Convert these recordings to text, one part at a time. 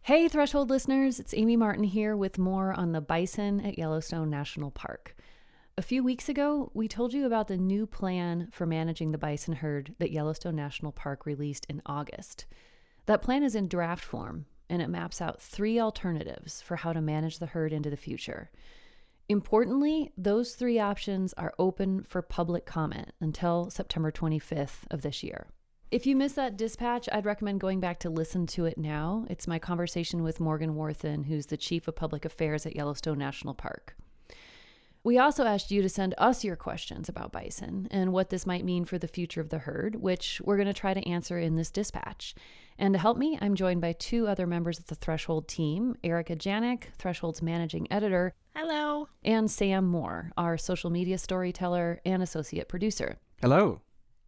Hey, Threshold listeners, it's Amy Martin here with more on the bison at Yellowstone National Park. A few weeks ago, we told you about the new plan for managing the bison herd that Yellowstone National Park released in August. That plan is in draft form, and it maps out 3 alternatives for how to manage the herd into the future. Importantly, those 3 options are open for public comment until September 25th of this year. If you missed that dispatch, I'd recommend going back to listen to it now. It's my conversation with Morgan Worthen, who's the Chief of Public Affairs at Yellowstone National Park. We also asked you to send us your questions about bison and what this might mean for the future of the herd, which we're going to try to answer in this dispatch. And to help me, I'm joined by 2 other members of the Threshold team, Erica Janik, Threshold's managing editor. Hello. And Sam Moore, our social media storyteller and associate producer. Hello.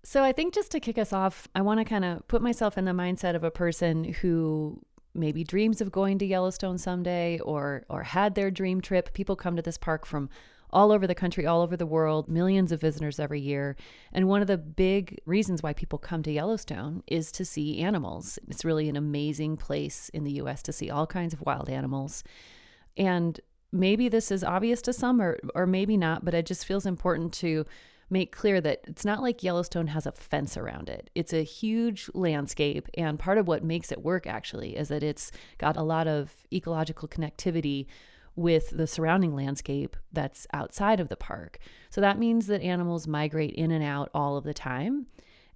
So I think just to kick us off, I want to kind of put myself in the mindset of a person who maybe dreams of going to Yellowstone someday or had their dream trip. People come to this park from all over the country, all over the world, millions of visitors every year. And one of the big reasons why people come to Yellowstone is to see animals. It's really an amazing place in the U.S. to see all kinds of wild animals. And maybe this is obvious to some or maybe not, but it just feels important to make clear that it's not like Yellowstone has a fence around it. It's a huge landscape, and part of what makes it work actually is that it's got a lot of ecological connectivity with the surrounding landscape that's outside of the park. So that means that animals migrate in and out all of the time.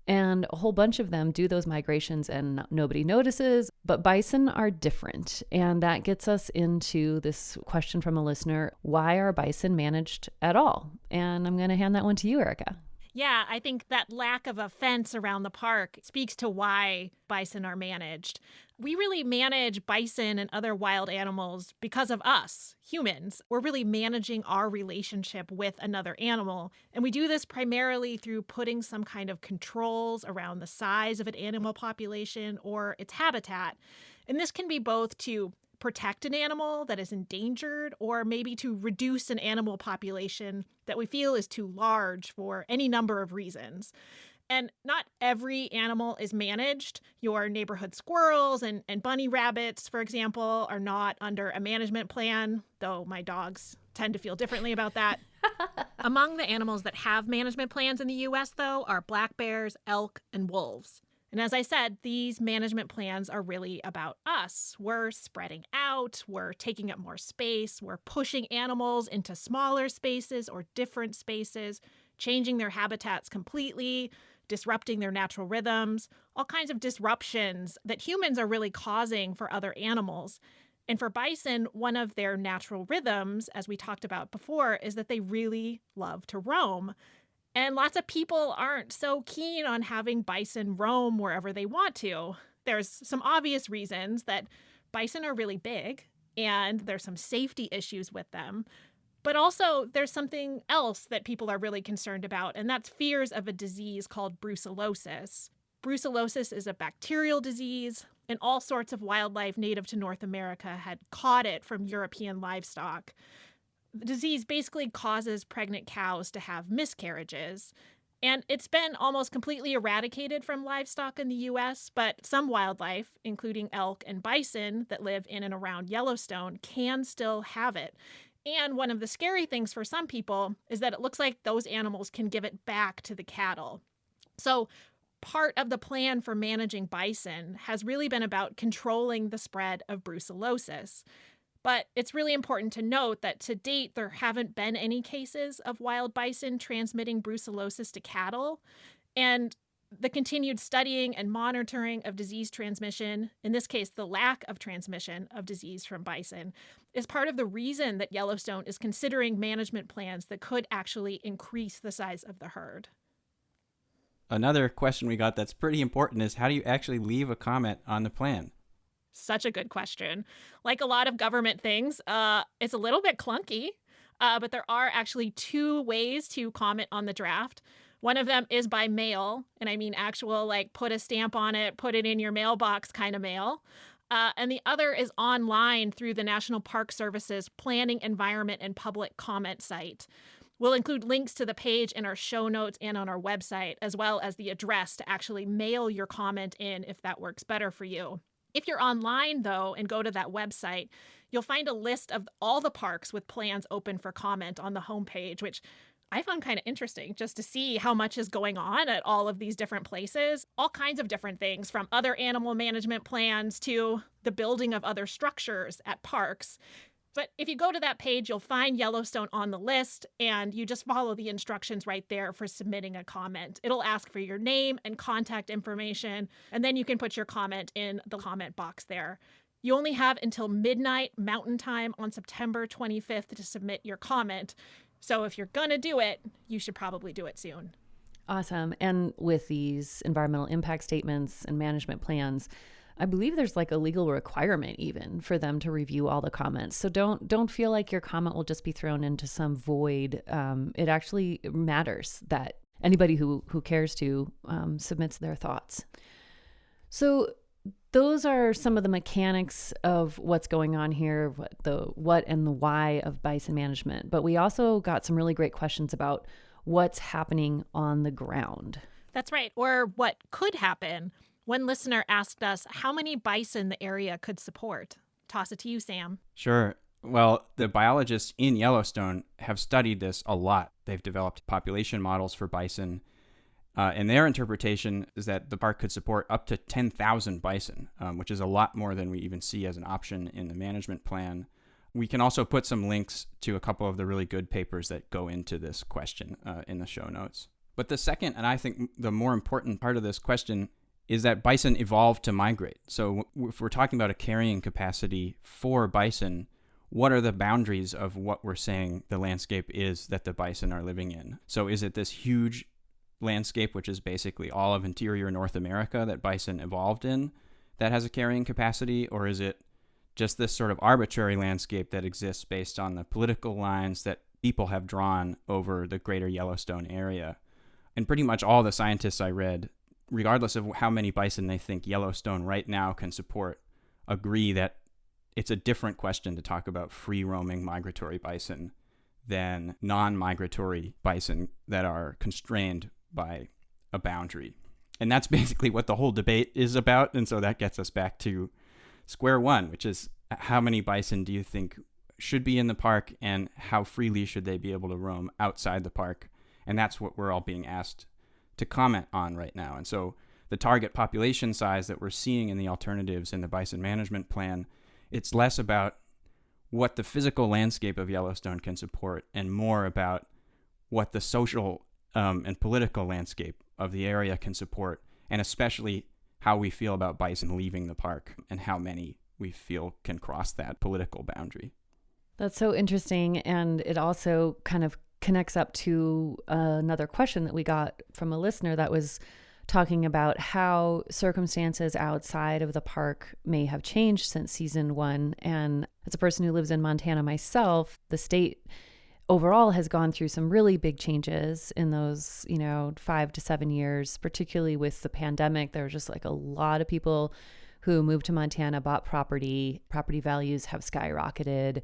And a whole bunch of them do those migrations and nobody notices. But bison are different. And that gets us into this question from a listener: why are bison managed at all? And I'm going to hand that one to you, Erica. Yeah, I think that lack of a fence around the park speaks to why bison are managed. We really manage bison and other wild animals because of us, humans. We're really managing our relationship with another animal. And we do this primarily through putting some kind of controls around the size of an animal population or its habitat. And this can be both to protect an animal that is endangered or maybe to reduce an animal population that we feel is too large for any number of reasons. And not every animal is managed. Your neighborhood squirrels and bunny rabbits, for example, are not under a management plan, though my dogs tend to feel differently about that. Among the animals that have management plans in the U.S., though, are black bears, elk, and wolves. And as I said, these management plans are really about us. We're spreading out, we're taking up more space, we're pushing animals into smaller spaces or different spaces, changing their habitats completely, disrupting their natural rhythms, all kinds of disruptions that humans are really causing for other animals. And for bison, one of their natural rhythms, as we talked about before, is that they really love to roam. And lots of people aren't so keen on having bison roam wherever they want to. There's some obvious reasons that bison are really big and there's some safety issues with them. But also there's something else that people are really concerned about, and that's fears of a disease called brucellosis. Brucellosis is a bacterial disease, and all sorts of wildlife native to North America had caught it from European livestock. The disease basically causes pregnant cows to have miscarriages, and it's been almost completely eradicated from livestock in the U.S., but some wildlife, including elk and bison that live in and around Yellowstone, can still have it. And one of the scary things for some people is that it looks like those animals can give it back to the cattle. So part of the plan for managing bison has really been about controlling the spread of brucellosis. But it's really important to note that to date, there haven't been any cases of wild bison transmitting brucellosis to cattle. And the continued studying and monitoring of disease transmission, in this case, the lack of transmission of disease from bison, is part of the reason that Yellowstone is considering management plans that could actually increase the size of the herd. Another question we got that's pretty important is, how do you actually leave a comment on the plan? Such a good question. Like a lot of government things, it's a little bit clunky, but there are actually 2 ways to comment on the draft. One of them is by mail, and I mean actual, like, put a stamp on it, put it in your mailbox kind of mail. And the other is online through the National Park Service's Planning, Environment, and Public Comment site. We'll include links to the page in our show notes and on our website, as well as the address to actually mail your comment in if that works better for you. If you're online, though, and go to that website, you'll find a list of all the parks with plans open for comment on the homepage, which I found kind of interesting just to see how much is going on at all of these different places. All kinds of different things, from other animal management plans to the building of other structures at parks. But if you go to that page, you'll find Yellowstone on the list, and you just follow the instructions right there for submitting a comment. It'll ask for your name and contact information, and then you can put your comment in the comment box there. You only have until midnight Mountain Time on September 25th to submit your comment. So if you're going to do it, you should probably do it soon. Awesome. And with these environmental impact statements and management plans, I believe there's like a legal requirement even for them to review all the comments. So don't feel like your comment will just be thrown into some void. It actually matters that anybody who cares to submits their thoughts. So those are some of the mechanics of what's going on here, what and the why of bison management. But we also got some really great questions about what's happening on the ground. That's right. Or what could happen. One listener asked us how many bison the area could support. Toss it to you, Sam. Sure. Well, the biologists in Yellowstone have studied this a lot. They've developed population models for bison. And their interpretation is that the park could support up to 10,000 bison, which is a lot more than we even see as an option in the management plan. We can also put some links to a couple of the really good papers that go into this question in the show notes. But the second, and I think the more important part of this question, is that bison evolved to migrate. So if we're talking about a carrying capacity for bison, what are the boundaries of what we're saying the landscape is that the bison are living in? So is it this huge landscape, which is basically all of interior North America that bison evolved in, that has a carrying capacity? Or is it just this sort of arbitrary landscape that exists based on the political lines that people have drawn over the greater Yellowstone area? And pretty much all the scientists I read, regardless of how many bison they think Yellowstone right now can support, agree that it's a different question to talk about free-roaming migratory bison than non-migratory bison that are constrained by a boundary. And that's basically what the whole debate is about. And so that gets us back to square one, which is how many bison do you think should be in the park and how freely should they be able to roam outside the park? And that's what we're all being asked to comment on right now. And so the target population size that we're seeing in the alternatives in the bison management plan, it's less about what the physical landscape of Yellowstone can support and more about what the social and political landscape of the area can support, and especially how we feel about bison leaving the park and how many we feel can cross that political boundary. That's so interesting. And it also kind of connects up to another question that we got from a listener that was talking about how circumstances outside of the park may have changed since season one. And as a person who lives in Montana myself, the state overall has gone through some really big changes in those, 5 to 7 years, particularly with the pandemic. There were just like a lot of people who moved to Montana, bought property values have skyrocketed.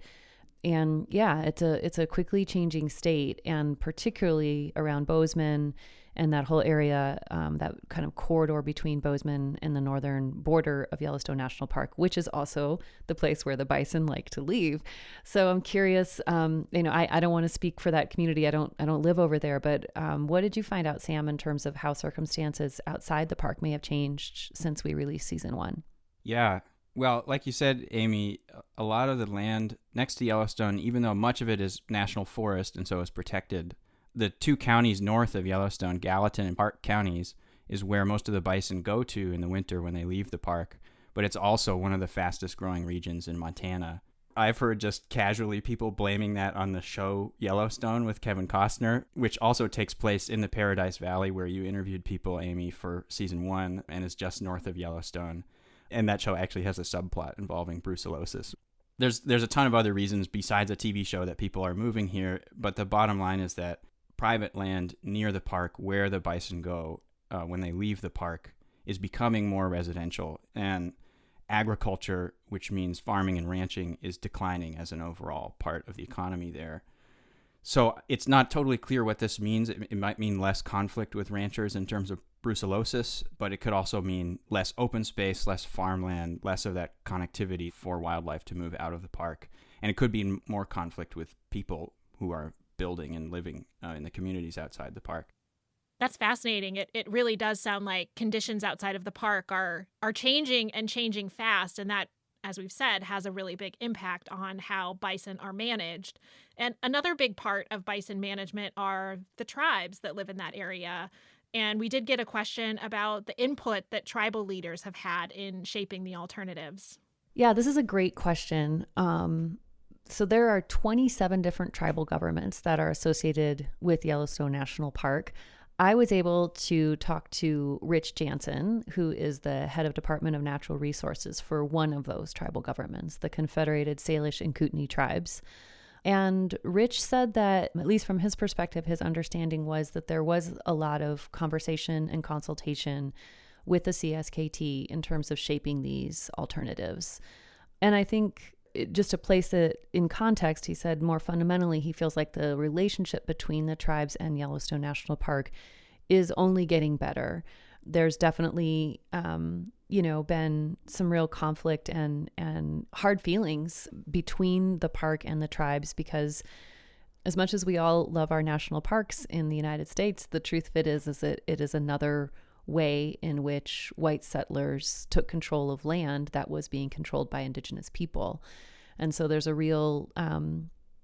And yeah, it's a quickly changing state, and particularly around Bozeman and that whole area, that kind of corridor between Bozeman and the northern border of Yellowstone National Park, which is also the place where the bison like to leave. So I'm curious, I don't want to speak for that community. I don't live over there, but what did you find out, Sam, in terms of how circumstances outside the park may have changed since we released season one? Yeah. Well, like you said, Amy, a lot of the land next to Yellowstone, even though much of it is national forest and so is protected, the two counties north of Yellowstone, Gallatin and Park counties, is where most of the bison go to in the winter when they leave the park. But it's also one of the fastest growing regions in Montana. I've heard just casually people blaming that on the show Yellowstone with Kevin Costner, which also takes place in the Paradise Valley where you interviewed people, Amy, for season one, and is just north of Yellowstone. And that show actually has a subplot involving brucellosis. There's a ton of other reasons besides a TV show that people are moving here, but the bottom line is that private land near the park where the bison go when they leave the park is becoming more residential, and agriculture, which means farming and ranching, is declining as an overall part of the economy there. So it's not totally clear what this means. It might mean less conflict with ranchers in terms of brucellosis, but it could also mean less open space, less farmland, less of that connectivity for wildlife to move out of the park. And it could be more conflict with people who are building and living in the communities outside the park. That's fascinating. It really does sound like conditions outside of the park are changing and changing fast. And that, as we've said, has a really big impact on how bison are managed. And another big part of bison management are the tribes that live in that area. And we did get a question about the input that tribal leaders have had in shaping the alternatives. Yeah, this is a great question. So there are 27 different tribal governments that are associated with Yellowstone National Park. I was able to talk to Rich Jansen, who is the head of Department of Natural Resources for one of those tribal governments, the Confederated Salish and Kootenai tribes. And Rich said that, at least from his perspective, his understanding was that there was a lot of conversation and consultation with the CSKT in terms of shaping these alternatives. And I think just to place it in context, he said more fundamentally, he feels like the relationship between the tribes and Yellowstone National Park is only getting better. There's definitely, been some real conflict and hard feelings between the park and the tribes, because as much as we all love our national parks in the United States, the truth of it is that it is another way in which white settlers took control of land that was being controlled by indigenous people. And so there's a real,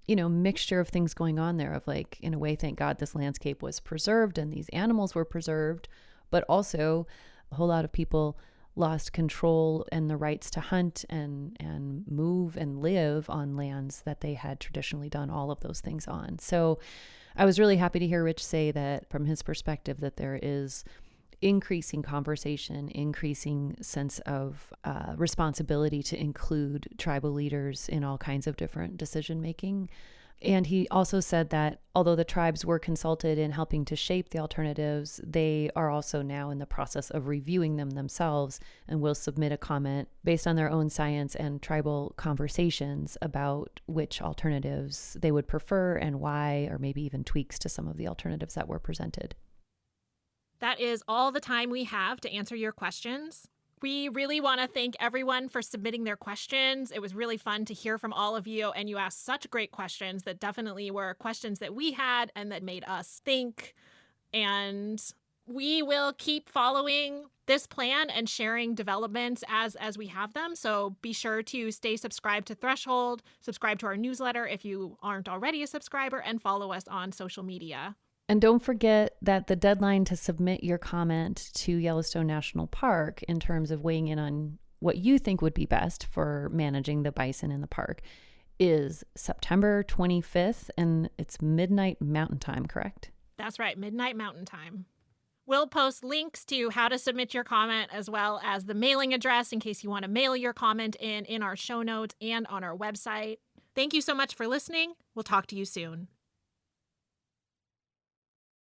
mixture of things going on there of like, in a way, thank God this landscape was preserved and these animals were preserved, but also a whole lot of people lost control and the rights to hunt and move and live on lands that they had traditionally done all of those things on. So I was really happy to hear Rich say that from his perspective that there is increasing conversation, increasing sense of responsibility to include tribal leaders in all kinds of different decision making. And he also said that although the tribes were consulted in helping to shape the alternatives, they are also now in the process of reviewing them themselves and will submit a comment based on their own science and tribal conversations about which alternatives they would prefer and why, or maybe even tweaks to some of the alternatives that were presented. That is all the time we have to answer your questions. We really want to thank everyone for submitting their questions. It was really fun to hear from all of you, and you asked such great questions that definitely were questions that we had and that made us think. And we will keep following this plan and sharing developments as we have them. So be sure to stay subscribed to Threshold, subscribe to our newsletter if you aren't already a subscriber, and follow us on social media. And don't forget that the deadline to submit your comment to Yellowstone National Park in terms of weighing in on what you think would be best for managing the bison in the park is September 25th, and it's midnight Mountain Time, correct? That's right, midnight Mountain Time. We'll post links to how to submit your comment as well as the mailing address in case you want to mail your comment in our show notes and on our website. Thank you so much for listening. We'll talk to you soon.